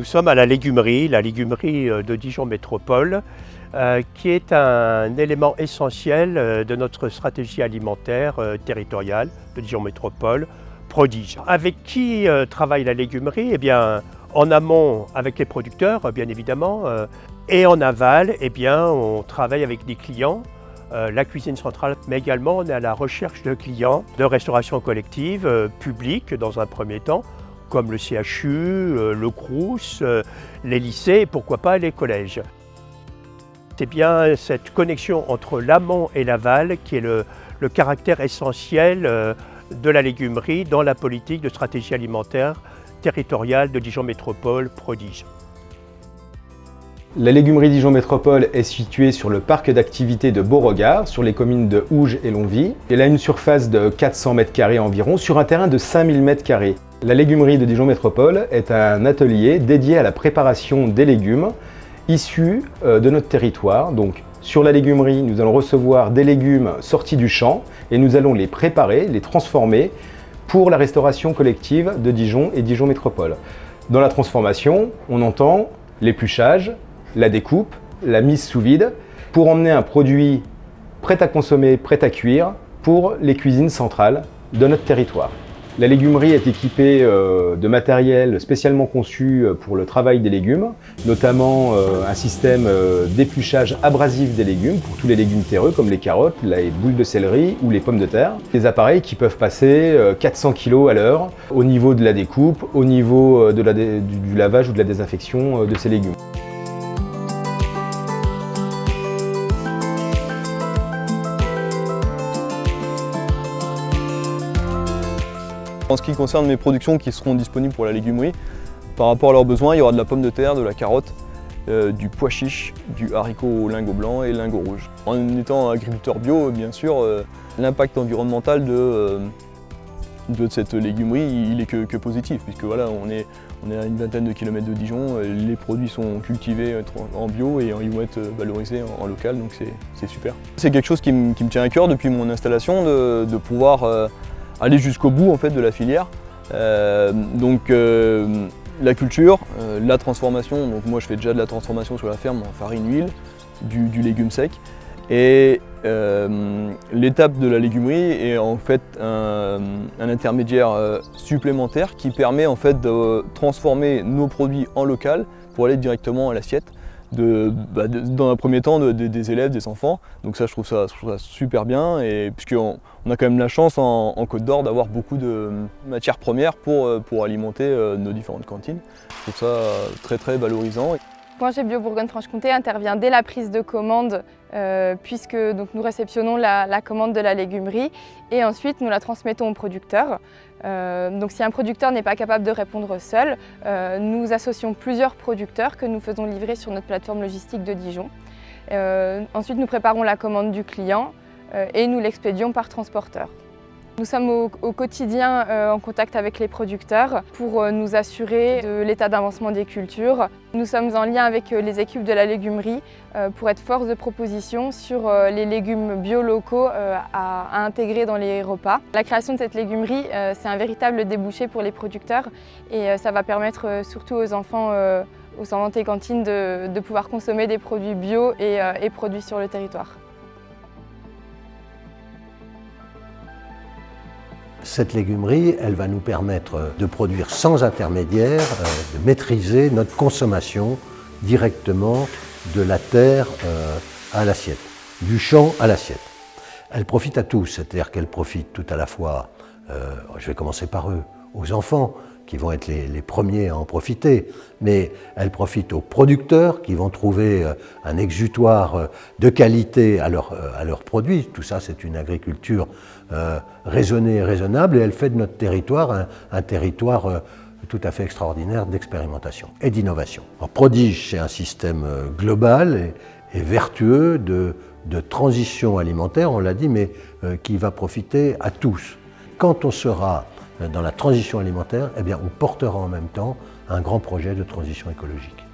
sommes à la légumerie de Dijon Métropole, qui est un élément essentiel de notre stratégie alimentaire territoriale de Dijon Métropole, Prodige. Avec qui travaille la légumerie? Eh bien, en amont avec les producteurs, bien évidemment, et en aval, eh bien, on travaille avec des clients, la cuisine centrale, mais également on est à la recherche de clients de restauration collective, publique dans un premier temps, comme le CHU, le Crous, les lycées et pourquoi pas les collèges. C'est bien cette connexion entre l'amont et l'aval qui est le caractère essentiel de la légumerie dans la politique de stratégie alimentaire territoriale de Dijon Métropole Prodige. La légumerie Dijon Métropole est située sur le parc d'activités de Beauregard, sur les communes de Houge et Longwy. Elle a une surface de 400 m² environ, sur un terrain de 5000 m². La légumerie de Dijon Métropole est un atelier dédié à la préparation des légumes issus de notre territoire. Donc, sur la légumerie, nous allons recevoir des légumes sortis du champ et nous allons les préparer, les transformer pour la restauration collective de Dijon et Dijon Métropole. Dans la transformation, on entend l'épluchage, la découpe, la mise sous vide, pour emmener un produit prêt à consommer, prêt à cuire, pour les cuisines centrales de notre territoire. La légumerie est équipée de matériel spécialement conçu pour le travail des légumes, notamment un système d'épluchage abrasif des légumes pour tous les légumes terreux comme les carottes, les boules de céleri ou les pommes de terre. Des appareils qui peuvent passer 400 kg à l'heure au niveau de la découpe, au niveau du lavage ou de la désinfection de ces légumes. En ce qui concerne mes productions qui seront disponibles pour la légumerie, par rapport à leurs besoins, il y aura de la pomme de terre, de la carotte, du pois chiche, du haricot au lingot blanc et lingot rouge. En étant agriculteur bio, bien sûr, l'impact environnemental de cette légumerie, il est que positif, puisque voilà, on est à une vingtaine de kilomètres de Dijon, les produits sont cultivés en bio et ils vont être valorisés en local, donc c'est super. C'est quelque chose qui me tient à cœur depuis mon installation, de pouvoir aller jusqu'au bout en fait, de la filière. La culture, la transformation, donc moi je fais déjà de la transformation sur la ferme en farine, huile, du légume sec. Et l'étape de la légumerie est en fait un intermédiaire supplémentaire qui permet en fait de transformer nos produits en local pour aller directement à l'assiette. Dans un premier temps des élèves, des enfants, donc ça je trouve ça super bien, et puisqu'on a quand même la chance en Côte d'Or d'avoir beaucoup de matières premières pour alimenter nos différentes cantines. Je trouve ça très très valorisant. Le projet Bio Bourgogne-Franche-Comté intervient dès la prise de commande puisque donc, nous réceptionnons la commande de la légumerie et ensuite nous la transmettons au producteur. Donc si un producteur n'est pas capable de répondre seul, nous associons plusieurs producteurs que nous faisons livrer sur notre plateforme logistique de Dijon. Ensuite nous préparons la commande du client et nous l'expédions par transporteur. Nous sommes au quotidien en contact avec les producteurs pour nous assurer de l'état d'avancement des cultures. Nous sommes en lien avec les équipes de la légumerie pour être force de proposition sur les légumes bio locaux à intégrer dans les repas. La création de cette légumerie, c'est un véritable débouché pour les producteurs et ça va permettre surtout aux enfants des cantines de pouvoir consommer des produits bio et produits sur le territoire. Cette légumerie, elle va nous permettre de produire sans intermédiaire, de maîtriser notre consommation directement de la terre à l'assiette, du champ à l'assiette. Elle profite à tous, c'est-à-dire qu'elle profite tout à la fois, je vais commencer par eux, aux enfants qui vont être les premiers à en profiter, mais elle profite aux producteurs qui vont trouver un exutoire de qualité à leurs produits. Tout ça, c'est une agriculture raisonnée et raisonnable, et elle fait de notre territoire un territoire tout à fait extraordinaire d'expérimentation et d'innovation. Prodige, c'est un système global et vertueux de transition alimentaire, on l'a dit, mais qui va profiter à tous. Quand on sera dans la transition alimentaire, eh bien, on portera en même temps un grand projet de transition écologique.